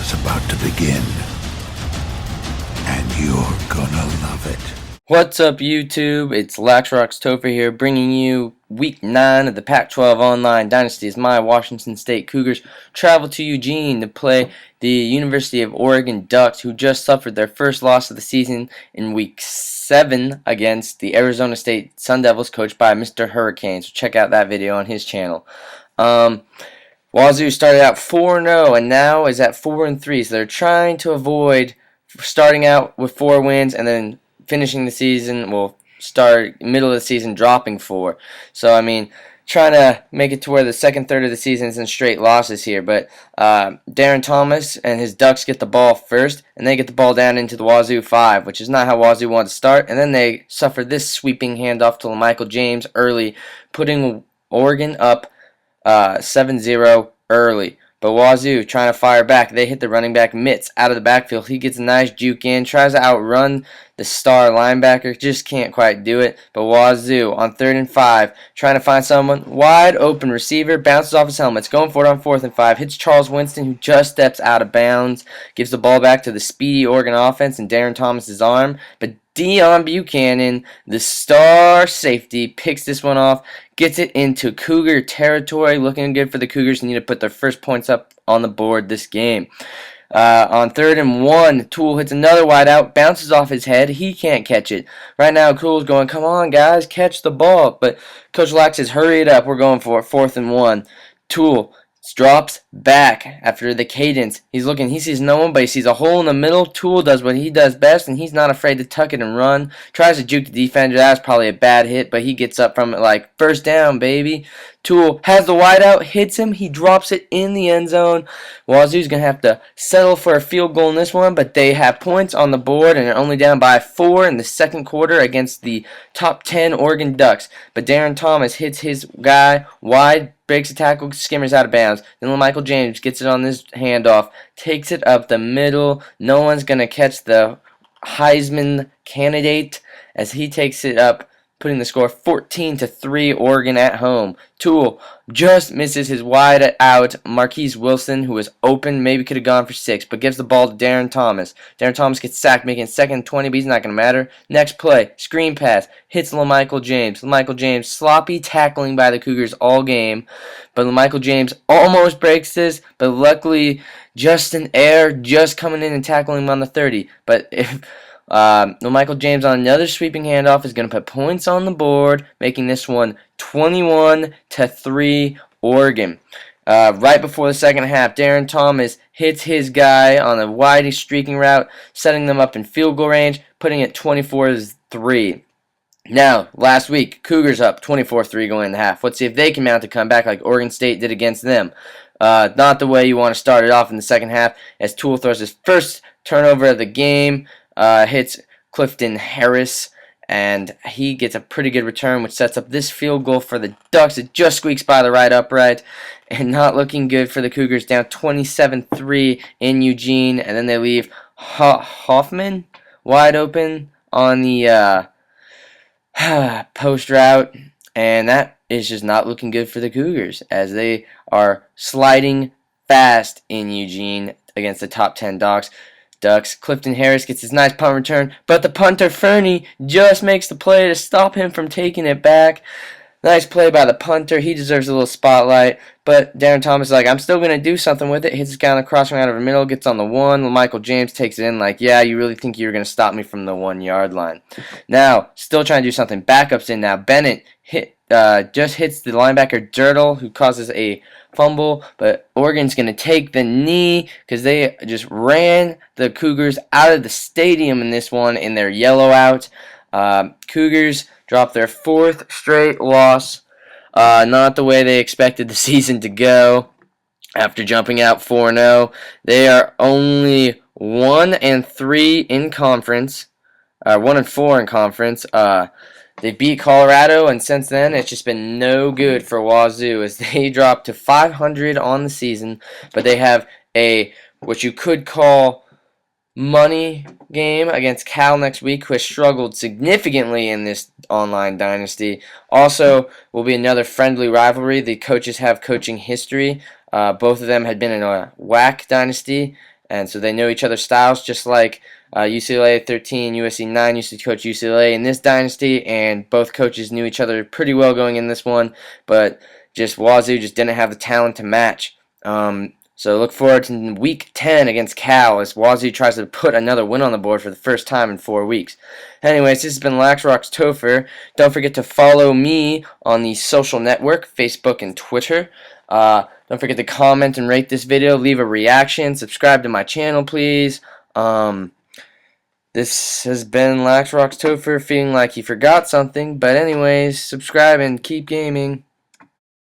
is about to begin, and you're gonna love it. What's up, YouTube? It's Laxroxtopher here, bringing you Week 9 of the Pac-12 Online Dynasty as my Washington State Cougars travel to Eugene to play the University of Oregon Ducks, who just suffered their first loss of the season in Week 7 against the Arizona State Sun Devils, coached by Mr. Hurricane. So check out that video on his channel. Wazoo started out 4-0 and now is at 4-3, so they're trying to avoid starting out with 4 wins and then finishing the season, start middle of the season dropping 4. So, I mean, trying to make it to where the second third of the season is in straight losses here. But Darren Thomas and his Ducks get the ball first, and they get the ball down into the Wazoo 5, which is not how Wazoo wanted to start. And then they suffer this sweeping handoff to Michael James early, putting Oregon up 7-0 early. But Wazoo trying to fire back. They hit the running back Mitz out of the backfield. He gets a nice juke in, tries to outrun the star linebacker, just can't quite do it. But Wazoo on 3rd and 5, trying to find someone, wide open receiver, bounces off his helmet, going for it on 4th and 5, hits Charles Winston, who just steps out of bounds, gives the ball back to the speedy Oregon offense and Darren Thomas's arm. But Dion Buchanan, the star safety, picks this one off, gets it into Cougar territory. Looking good for the Cougars. They need to put their first points up on the board this game. On 3rd and 1, Toole hits another wide out, bounces off his head. He can't catch it. Right now, Toole's going, come on, guys, catch the ball. But Coach Lax says, hurry it up. We're going for it. 4th and 1. Toole drops back after the cadence. He's looking. He sees no one, but he sees a hole in the middle. Toole does what he does best, and he's not afraid to tuck it and run. Tries to juke the defender. That was probably a bad hit, but he gets up from it like, first down, baby. Toole has the wideout, hits him. He drops it in the end zone. Wazoo's going to have to settle for a field goal in this one, but they have points on the board, and they're only down by 4 in the second quarter against the top 10 Oregon Ducks. But Darren Thomas hits his guy wide, breaks a tackle, skimmers out of bounds. Then Michael James gets it on this handoff, takes it up the middle. No one's going to catch the Heisman candidate as he takes it up, putting the score 14-3 Oregon at home. Toole just misses his wide out Marquise Wilson, who was open, maybe could have gone for 6, but gives the ball to Darren Thomas. Darren Thomas gets sacked, making it 2nd and 20, but he's not going to matter. Next play, screen pass, hits LaMichael James. LaMichael James, sloppy tackling by the Cougars all game, but LaMichael James almost breaks this, but luckily Justin Ayer just coming in and tackling him on the 30. But if Michael James on another sweeping handoff is going to put points on the board, making this one 21-3 Oregon. Right before the second half, Darren Thomas hits his guy on a wide streaking route, setting them up in field goal range, putting it 24-3. Now, last week, Cougars up 24-3 going into half. Let's see if they can mount a comeback like Oregon State did against them. Not the way you want to start it off in the second half, as Toole throws his first turnover of the game. Hits Clifton Harris, and he gets a pretty good return, which sets up this field goal for the Ducks. It just squeaks by the right upright, and not looking good for the Cougars, down 27-3 in Eugene, and then they leave Hoffman wide open on the post route, and that is just not looking good for the Cougars, as they are sliding fast in Eugene against the top 10 Ducks. Clifton Harris gets his nice punt return, but the punter Fernie just makes the play to stop him from taking it back. Nice play by the punter. He deserves a little spotlight, but Darren Thomas is like, I'm still going to do something with it. Hits this guy on the crossing out of the middle, gets on the 1. Michael James takes it in like, yeah, you really think you're going to stop me from the 1-yard line. Now, still trying to do something. Backups in now. Bennett just hits the linebacker Dirtle, who causes a fumble, but Oregon's going to take the knee because they just ran the Cougars out of the stadium in this one in their yellow out. Cougars drop their 4th straight loss. Not the way they expected the season to go. After jumping out 4-0, they are only 1-3 in conference. 1-4 in conference. They beat Colorado, and since then, it's just been no good for Wazoo as they dropped to 500 on the season, but they have a, what you could call, money game against Cal next week, who has struggled significantly in this online dynasty. Also, will be another friendly rivalry. The coaches have coaching history. Both of them had been in a WAC dynasty, and so they know each other's styles, just like UCLA 13, USC 9 used to coach UCLA in this dynasty, and both coaches knew each other pretty well going in this one, but just Wazoo just didn't have the talent to match. So look forward to Week 10 against Cal as Wazoo tries to put another win on the board for the first time in 4 weeks. Anyways, this has been Laxroxtopher. Don't forget to follow me on the social network, Facebook and Twitter. Don't forget to comment and rate this video, leave a reaction, subscribe to my channel, please. This has been Laxroxtopher feeling like he forgot something, but anyways, subscribe and keep gaming.